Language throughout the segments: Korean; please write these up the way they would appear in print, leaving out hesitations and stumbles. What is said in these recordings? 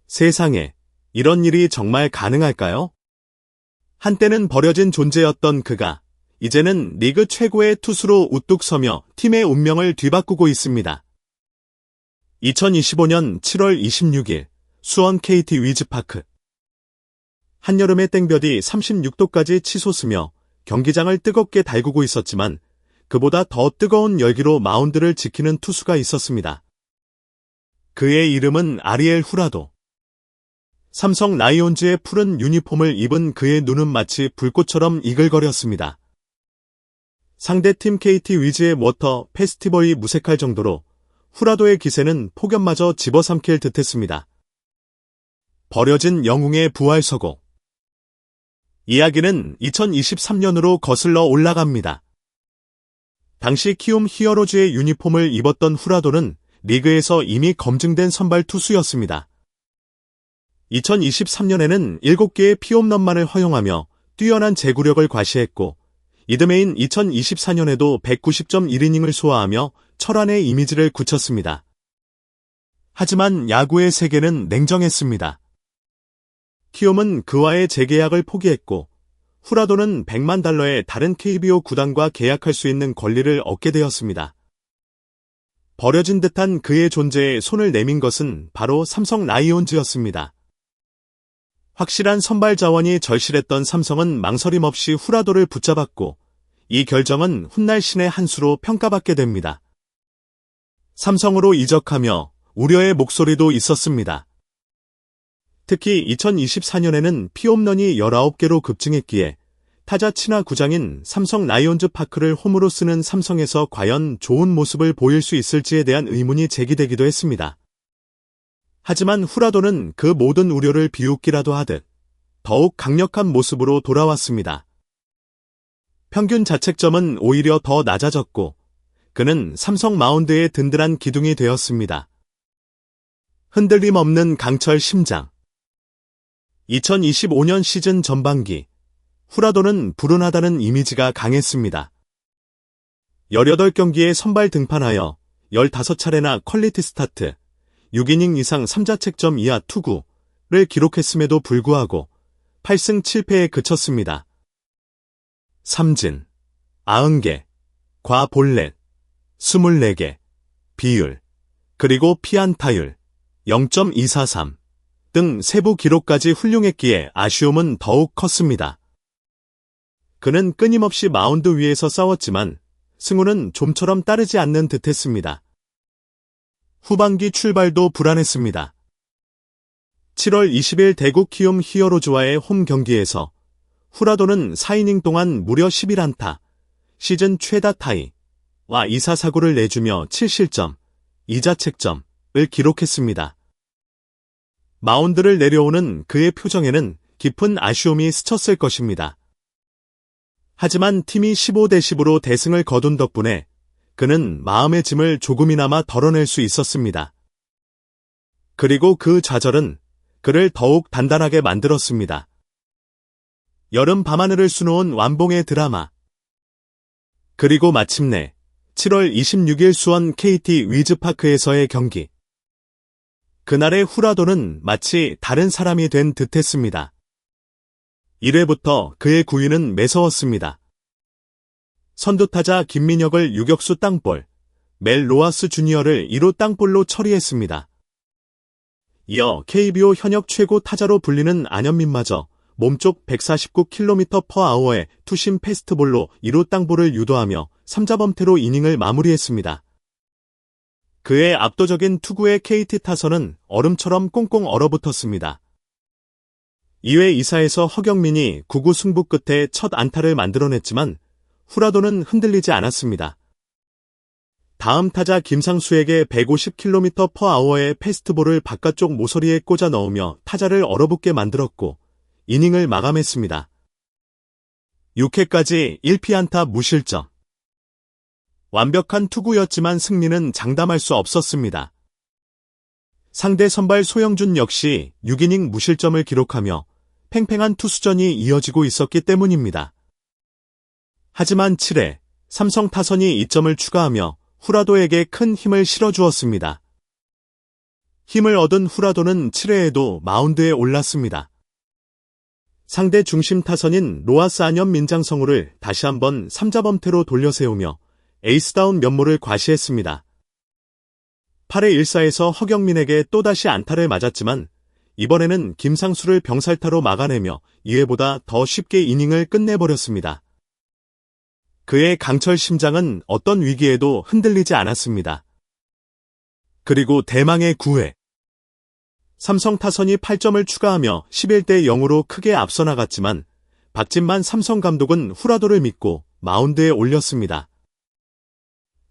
세상에, 이런 일이 정말 가능할까요? 한때는 버려진 존재였던 그가 이제는 리그 최고의 투수로 우뚝 서며 팀의 운명을 뒤바꾸고 있습니다. 2025년 7월 26일 수원 KT 위즈파크. 한여름의 땡볕이 36도까지 치솟으며 경기장을 뜨겁게 달구고 있었지만 그보다 더 뜨거운 열기로 마운드를 지키는 투수가 있었습니다. 그의 이름은 아리엘 후라도. 삼성 라이온즈의 푸른 유니폼을 입은 그의 눈은 마치 불꽃처럼 이글거렸습니다. 상대팀 KT 위즈의 워터 페스티벌이 무색할 정도로 후라도의 기세는 폭염마저 집어삼킬 듯했습니다. 버려진 영웅의 부활서곡. 이야기는 2023년으로 거슬러 올라갑니다. 당시 키움 히어로즈의 유니폼을 입었던 후라도는 리그에서 이미 검증된 선발 투수였습니다. 2023년에는 7개의 피홈런만을 허용하며 뛰어난 제구력을 과시했고 이듬해인 2024년에도 190.1이닝을 소화하며 철환의 이미지를 굳혔습니다. 하지만 야구의 세계는 냉정했습니다. 키움은 그와의 재계약을 포기했고 후라도는 100만 달러의 다른 KBO 구단과 계약할 수 있는 권리를 얻게 되었습니다. 버려진 듯한 그의 존재에 손을 내민 것은 바로 삼성 라이온즈였습니다. 확실한 선발 자원이 절실했던 삼성은 망설임 없이 후라도를 붙잡았고 이 결정은 훗날 신의 한 수로 평가받게 됩니다. 삼성으로 이적하며 우려의 목소리도 있었습니다. 특히 2024년에는 피홈런이 19개로 급증했기에 타자 친화 구장인 삼성 라이온즈 파크를 홈으로 쓰는 삼성에서 과연 좋은 모습을 보일 수 있을지에 대한 의문이 제기되기도 했습니다. 하지만 후라도는 그 모든 우려를 비웃기라도 하듯 더욱 강력한 모습으로 돌아왔습니다. 평균 자책점은 오히려 더 낮아졌고 그는 삼성 마운드의 든든한 기둥이 되었습니다. 흔들림 없는 강철 심장. 2025년 시즌 전반기 후라도는 불운하다는 이미지가 강했습니다. 18경기에 선발 등판하여 15차례나 퀄리티 스타트, 6이닝 이상 3자책점 이하 투구를 기록했음에도 불구하고 8승 7패에 그쳤습니다. 삼진, 90개, 과볼넷, 24개, 비율, 그리고 피안타율, 0.243 등 세부 기록까지 훌륭했기에 아쉬움은 더욱 컸습니다. 그는 끊임없이 마운드 위에서 싸웠지만 승우는 좀처럼 따르지 않는 듯했습니다. 후반기 출발도 불안했습니다. 7월 20일 대구 키움 히어로즈와의 홈 경기에서 후라도는 4이닝 동안 무려 11안타, 시즌 최다 타이와 2사 사구를 내주며 7실점, 2자책점을 기록했습니다. 마운드를 내려오는 그의 표정에는 깊은 아쉬움이 스쳤을 것입니다. 하지만 팀이 15대10으로 대승을 거둔 덕분에 그는 마음의 짐을 조금이나마 덜어낼 수 있었습니다. 그리고 그 좌절은 그를 더욱 단단하게 만들었습니다. 여름 밤하늘을 수놓은 완봉의 드라마. 그리고 마침내 7월 26일 수원 KT 위즈파크에서의 경기. 그날의 후라도는 마치 다른 사람이 된 듯했습니다. 1회부터 그의 구위는 매서웠습니다. 선두타자 김민혁을 유격수 땅볼, 멜 로하스 주니어를 2루 땅볼로 처리했습니다. 이어 KBO 현역 최고 타자로 불리는 안현민마저 몸쪽 149km/h의 투심 패스트볼로 2루 땅볼을 유도하며 3자범퇴로 이닝을 마무리했습니다. 그의 압도적인 투구에 KT 타선은 얼음처럼 꽁꽁 얼어붙었습니다. 2회 2사에서 허경민이 9구 승부 끝에 첫 안타를 만들어냈지만 후라도는 흔들리지 않았습니다. 다음 타자 김상수에게 150km/h의 패스트볼을 바깥쪽 모서리에 꽂아 넣으며 타자를 얼어붙게 만들었고 이닝을 마감했습니다. 6회까지 1피안타 무실점. 완벽한 투구였지만 승리는 장담할 수 없었습니다. 상대 선발 소영준 역시 6이닝 무실점을 기록하며 팽팽한 투수전이 이어지고 있었기 때문입니다. 하지만 7회 삼성 타선이 이점을 추가하며 후라도에게 큰 힘을 실어주었습니다. 힘을 얻은 후라도는 7회에도 마운드에 올랐습니다. 상대 중심 타선인 로하스 안현 민장성우를 다시 한번 3자범퇴로 돌려세우며 에이스다운 면모를 과시했습니다. 8회 1사에서 허경민에게 또다시 안타를 맞았지만 이번에는 김상수를 병살타로 막아내며 2회보다 더 쉽게 이닝을 끝내버렸습니다. 그의 강철 심장은 어떤 위기에도 흔들리지 않았습니다. 그리고 대망의 9회. 삼성 타선이 8점을 추가하며 11대 0으로 크게 앞서 나갔지만 박진만 삼성 감독은 후라도를 믿고 마운드에 올렸습니다.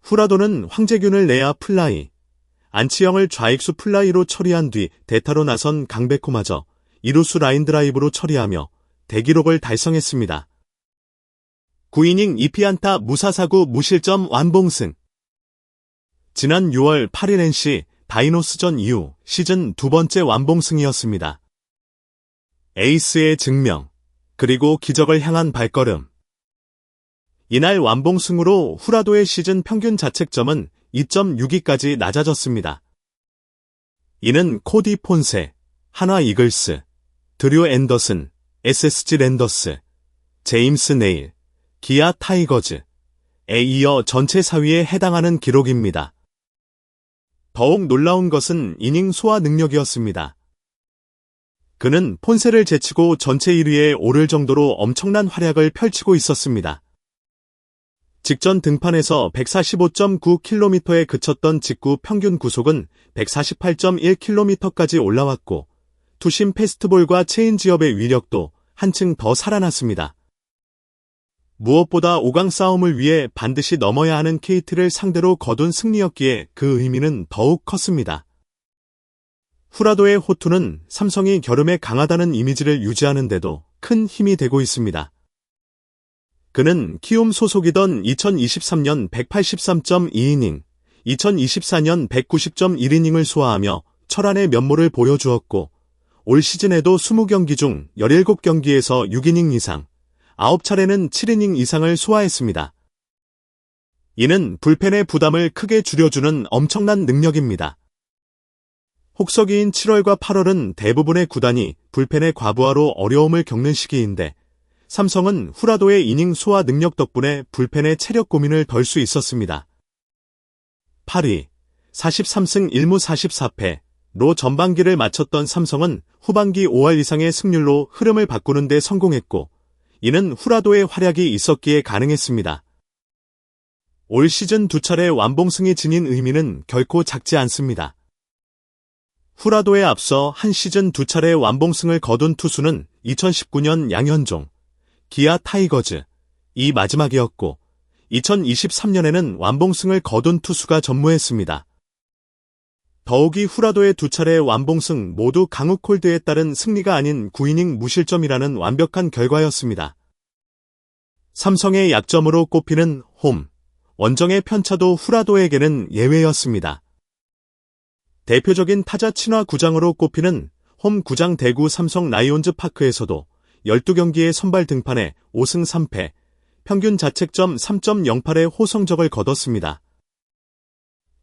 후라도는 황재균을 내야 플라이, 안치영을 좌익수 플라이로 처리한 뒤 대타로 나선 강백호마저 이루수 라인 드라이브로 처리하며 대기록을 달성했습니다. 9이닝 2피안타 무사사구 무실점 완봉승. 지난 6월 8일 NC 다이노스전 이후 시즌 두 번째 완봉승이었습니다. 에이스의 증명, 그리고 기적을 향한 발걸음. 이날 완봉승으로 후라도의 시즌 평균 자책점은 2.62까지 낮아졌습니다. 이는 코디 폰세, 한화 이글스, 드류 앤더슨, SSG 랜더스, 제임스 네일, 기아 타이거즈에 이어 전체 4위에 해당하는 기록입니다. 더욱 놀라운 것은 이닝 소화 능력이었습니다. 그는 폰세를 제치고 전체 1위에 오를 정도로 엄청난 활약을 펼치고 있었습니다. 직전 등판에서 145.9km에 그쳤던 직구 평균 구속은 148.1km까지 올라왔고 투심 패스트볼과 체인지업의 위력도 한층 더 살아났습니다. 무엇보다 5강 싸움을 위해 반드시 넘어야 하는 KT를 상대로 거둔 승리였기에 그 의미는 더욱 컸습니다. 후라도의 호투는 삼성이 겨름에 강하다는 이미지를 유지하는 데도 큰 힘이 되고 있습니다. 그는 키움 소속이던 2023년 183.2이닝, 2024년 190.1이닝을 소화하며 철안의 면모를 보여주었고 올 시즌에도 20경기 중 17경기에서 6이닝 이상, 9차례는 7이닝 이상을 소화했습니다. 이는 불펜의 부담을 크게 줄여주는 엄청난 능력입니다. 혹서기인 7월과 8월은 대부분의 구단이 불펜의 과부하로 어려움을 겪는 시기인데 삼성은 후라도의 이닝 소화 능력 덕분에 불펜의 체력 고민을 덜 수 있었습니다. 8위, 43승 1무 44패로 전반기를 마쳤던 삼성은 후반기 5할 이상의 승률로 흐름을 바꾸는 데 성공했고 이는 후라도의 활약이 있었기에 가능했습니다. 올 시즌 2차례 완봉승이 지닌 의미는 결코 작지 않습니다. 후라도에 앞서 한 시즌 2차례 완봉승을 거둔 투수는 2019년 양현종, 기아 타이거즈, 이 마지막이었고 2023년에는 완봉승을 거둔 투수가 전무했습니다. 더욱이 후라도의 2차례 완봉승 모두 강욱홀드에 따른 승리가 아닌 9이닝 무실점이라는 완벽한 결과였습니다. 삼성의 약점으로 꼽히는 홈, 원정의 편차도 후라도에게는 예외였습니다. 대표적인 타자 친화 구장으로 꼽히는 홈 구장 대구 삼성 라이온즈 파크에서도 12경기의 선발 등판에 5승 3패, 평균 자책점 3.08의 호성적을 거뒀습니다.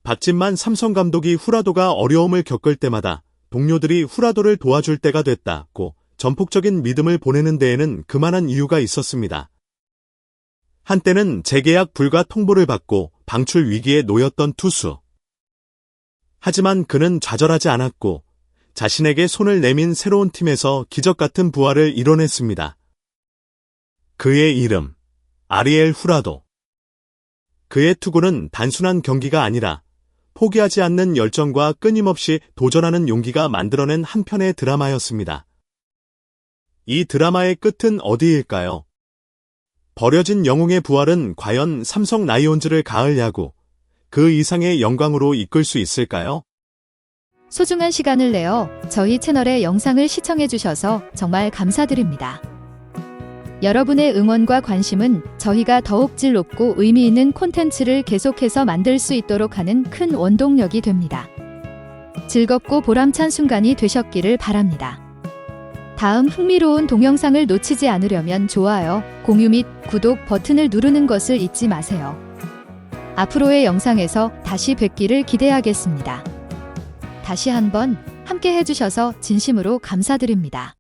박진만 삼성 감독이 후라도가 어려움을 겪을 때마다 동료들이 후라도를 도와줄 때가 됐다고 전폭적인 믿음을 보내는 데에는 그만한 이유가 있었습니다. 한때는 재계약 불가 통보를 받고 방출 위기에 놓였던 투수. 하지만 그는 좌절하지 않았고 자신에게 손을 내민 새로운 팀에서 기적 같은 부활을 이뤄냈습니다. 그의 이름, 아리엘 후라도. 그의 투구는 단순한 경기가 아니라 포기하지 않는 열정과 끊임없이 도전하는 용기가 만들어낸 한 편의 드라마였습니다. 이 드라마의 끝은 어디일까요? 버려진 영웅의 부활은 과연 삼성 라이온즈를 가을 야구, 그 이상의 영광으로 이끌 수 있을까요? 소중한 시간을 내어 저희 채널의 영상을 시청해주셔서 정말 감사드립니다. 여러분의 응원과 관심은 저희가 더욱 질 높고 의미 있는 콘텐츠를 계속해서 만들 수 있도록 하는 큰 원동력이 됩니다. 즐겁고 보람찬 순간이 되셨기를 바랍니다. 다음 흥미로운 동영상을 놓치지 않으려면 좋아요, 공유 및 구독 버튼을 누르는 것을 잊지 마세요. 앞으로의 영상에서 다시 뵙기를 기대하겠습니다. 다시 한번 함께 해주셔서 진심으로 감사드립니다.